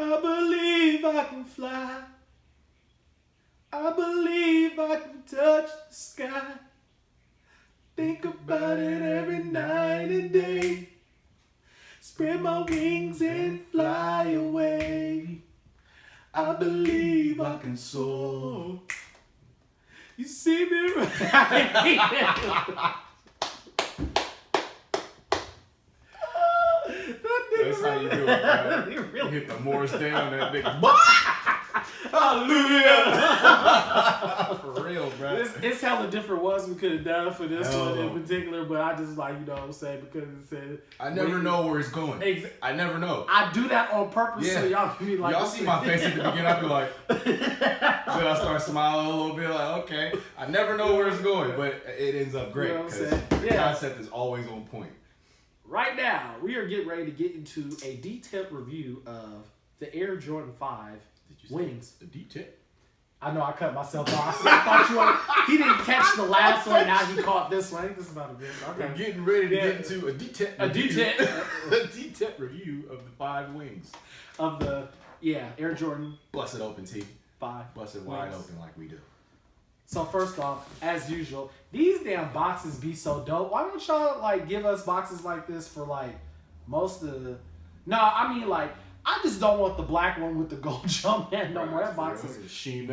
I believe I can fly. I believe I can touch the sky. Think about it every night and day. Spread my wings and fly away. I believe I can soar. You see me right. That's how you do it, bro. You hit the Morris down, that nigga. Hallelujah. For real, bro. It's hella different ones we could have done for this one in particular, but I just like, you know what I'm saying, because it said... I never know where it's going. I never know. I do that on purpose so y'all can be like... Y'all see my face at the beginning, I be like... then I start smiling a little bit, like, okay. I never know where it's going, but it ends up great, because the concept is always on point. Right now, we are getting ready to get into a detailed review of the Air Jordan 5 wings. The D-tip? I know I cut myself off. I thought you were... He didn't catch the last one, now he caught this one. I think this is about a good... Okay. We're getting ready to get into a D-tip A D-tip review of the 5 wings. Of the, Air Jordan. Bust it open, T. 5. Bust it wide open like we do. So first off, as usual, these damn boxes be so dope. Why don't y'all like give us boxes like this for like most of the... No, I mean like, I just don't want the black one with the gold jump man no more. That box is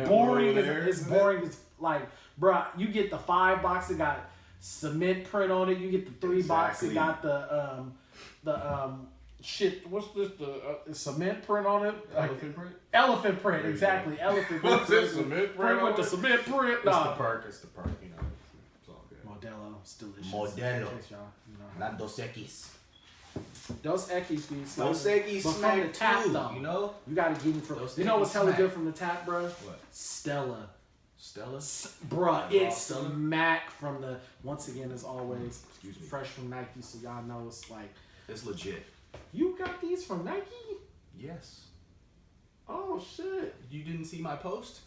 boring. It's boring. It's like, bruh, you get the 5 box, it got cement print on it. You get the 3 box, it got the shit. What's this? The cement print on it. Elephant print. Elephant print, exactly. Elephant print. What's that cement print with the cement print? It's the perk. It's the perk. You know, it's all good. Modelo, it's delicious. Modelo. You know. Not Dos Equis. Dos Equis be Dos Equis but from the tap too, though. You know, you gotta get him from. You know what's hella good from the tap, bro? What? Stella. Stella? Bruh, it's smack from the, once again, as always, Excuse me. fresh from Nike, so y'all know it's like... It's legit. You got these from Nike? Yes. Oh, shit. You didn't see my post?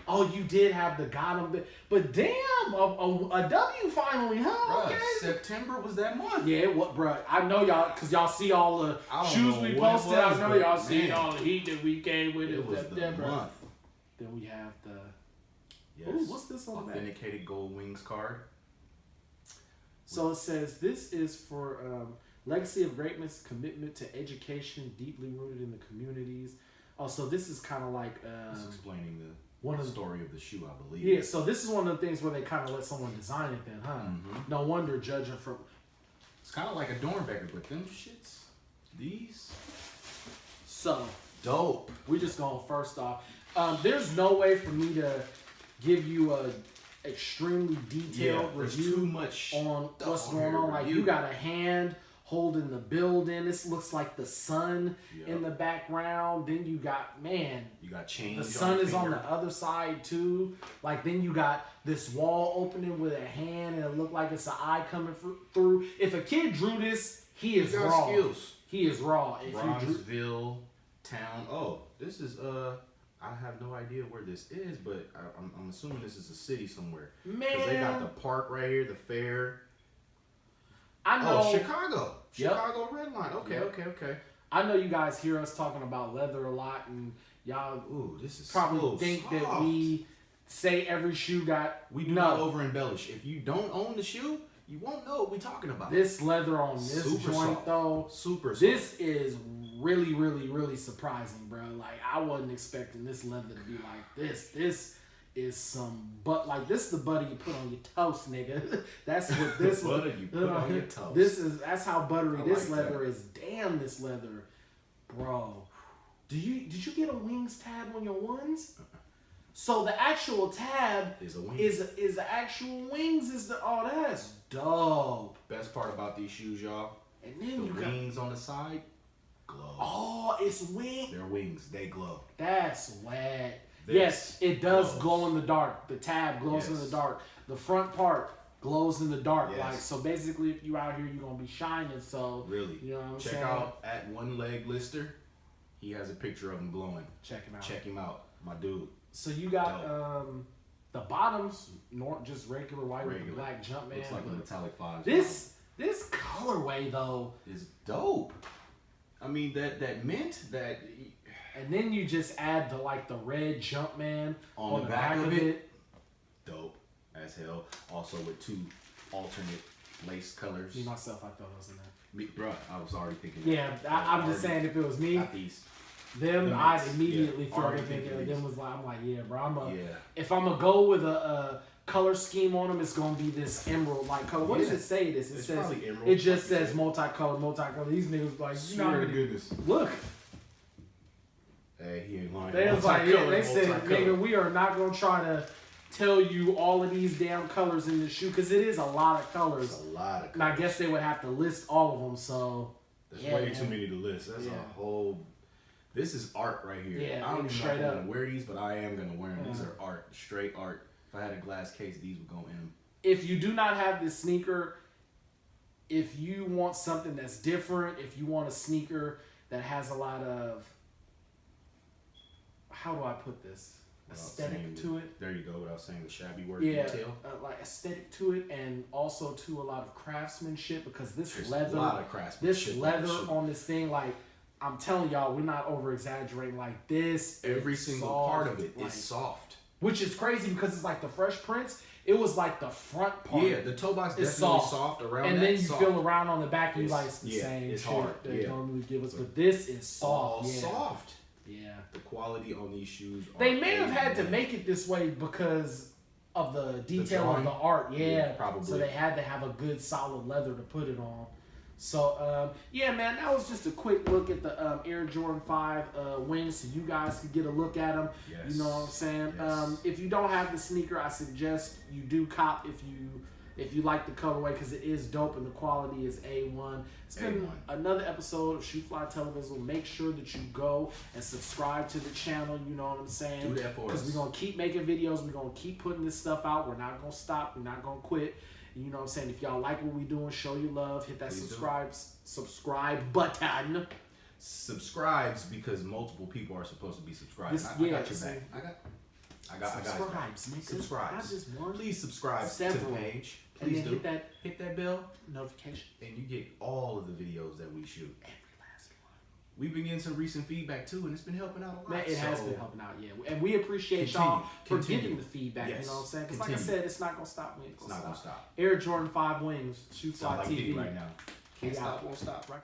Oh, you did have the got them, but damn, a W finally, huh? Bruh, Okay. September was that month. Yeah, what, bruh? I know y'all, because y'all see all the shoes we posted. I know y'all see all the heat that we came with. It was September. Month. Then we have the... Yes. Ooh, what's this on the back? Authenticated Gold Wings card. So it says, this is for legacy of greatness, commitment to education, deeply rooted in the communities. Oh, so this is kind of like... it's explaining the story of the shoe, I believe. Yeah, so this is one of the things where they kind of let someone design it then, huh? Mm-hmm. No wonder judging from... It's kind of like a Dornbecker, but them shits, these... So... Dope. We're just going first off. There's no way for me to give you a extremely detailed review too much on what's going on. Like, you got a hand holding the building. This looks like the sun in the background. Then you got, man, you got change. The sun is on the other side too. Like, then you got this wall opening with a hand, and it looked like it's an eye coming through. If a kid drew this, he is raw. Skills. He is raw. If Bronzeville town. Oh, this is I have no idea where this is, but I'm assuming this is a city somewhere. Man, because they got the park right here, the fair. I know. Oh, Chicago. Chicago Red Line. Okay. I know you guys hear us talking about leather a lot, and y'all this is probably so think soft. that we say every shoe got... We do not over embellish. If you don't own the shoe, you won't know what we're talking about. This leather on this super joint, soft. though, super soft. This is really, really, really surprising, bro. Like, I wasn't expecting this leather to be like this. This is some this is the butter you put on your toast, nigga. That's what this butter you put on your toast. That's how buttery this leather is. Damn, this leather, bro. Did you get a wings tab on your ones? So the actual tab is the actual wings. That's dope. Best part about these shoes, y'all. And then the wings on the side glow. Oh, it's wings. They're wings. They glow. That's wet. Yes, it does glow in the dark. The tab glows in the dark. The front part glows in the dark. Like, so basically, if you out here, you're gonna be shining. So really, you know what I'm saying? Check out at One Leg Lister. He has a picture of him glowing. Check him out. Check him out, my dude. So you got the bottoms, just regular white with the black Jumpman. Looks like a metallic 5. This colorway though is dope. I mean that mint And then you just add the red Jumpman on the back of it. Dope as hell. Also with 2 alternate lace colors. Me myself, I thought I was in there. Me, bro, I was already thinking. Yeah, I'm just saying if it was me, them I'd immediately throw them in there. Then I'm like, yeah, bro. If I'm gonna go with a color scheme on them, it's gonna be this emerald like color. What does it say? It says emerald. It just says multicolor. These niggas like, you know, goodness. Look. Hey, he ain't lying. They was like, yeah, they said, nigga, we are not gonna try to tell you all of these damn colors in the shoe because it is a lot of colors. It's a lot of colors. And I guess they would have to list all of them. So there's way too many to list. That's a whole. This is art right here. Yeah, I don't even know if I'm gonna wear these, but I am gonna wear them. These are art, straight art. If I had a glass case, these would go in them. If you do not have this sneaker, if you want something that's different, if you want a sneaker that has a lot of, how do I put this? Aesthetic to it. There you go. Without saying the shabby word. Yeah, detail. like aesthetic to it, and also to a lot of craftsmanship because There's a lot of craftsmanship. This leather on this thing, like I'm telling y'all, we're not over exaggerating. Like this, every single part of it is soft, which is crazy because it's like the Fresh Prince. It was like the front part. Yeah, the toe box is definitely soft around. And then you feel around on the back, and you like the same it's shit hard. they normally give us, but this is soft. Soft. Yeah. The quality on these shoes. They may have had to make it this way because of the detail of the art. Yeah, probably. So they had to have a good solid leather to put it on. So, yeah, man, that was just a quick look at the Air Jordan 5 wings so you guys could get a look at them. Yes. You know what I'm saying? Yes. If you don't have the sneaker, I suggest you do cop if you like the colorway because it is dope and the quality is A1. It's been another episode of Shoefly Television. Make sure that you go and subscribe to the channel. You know what I'm saying? Do that for us. Because we're going to keep making videos. We're going to keep putting this stuff out. We're not going to stop. We're not going to quit. You know what I'm saying? If y'all like what we're doing, show your love. Hit that subscribe button. Subscribes because multiple people are supposed to be subscribed. I got your back. I got subscribe. Not just one. Please subscribe to the page. Please do. Hit that bell notification, and you get all of the videos that we shoot. Every last one. We've been getting some recent feedback too, and it's been helping out a lot. Man, it has been helping out, yeah. And we appreciate y'all for giving the feedback. Yes. You know what I'm saying? Because like I said, it's not gonna stop. It's not gonna stop. Air Jordan 5 wings. Shoeflytv right now. Can't stop, won't stop. Right.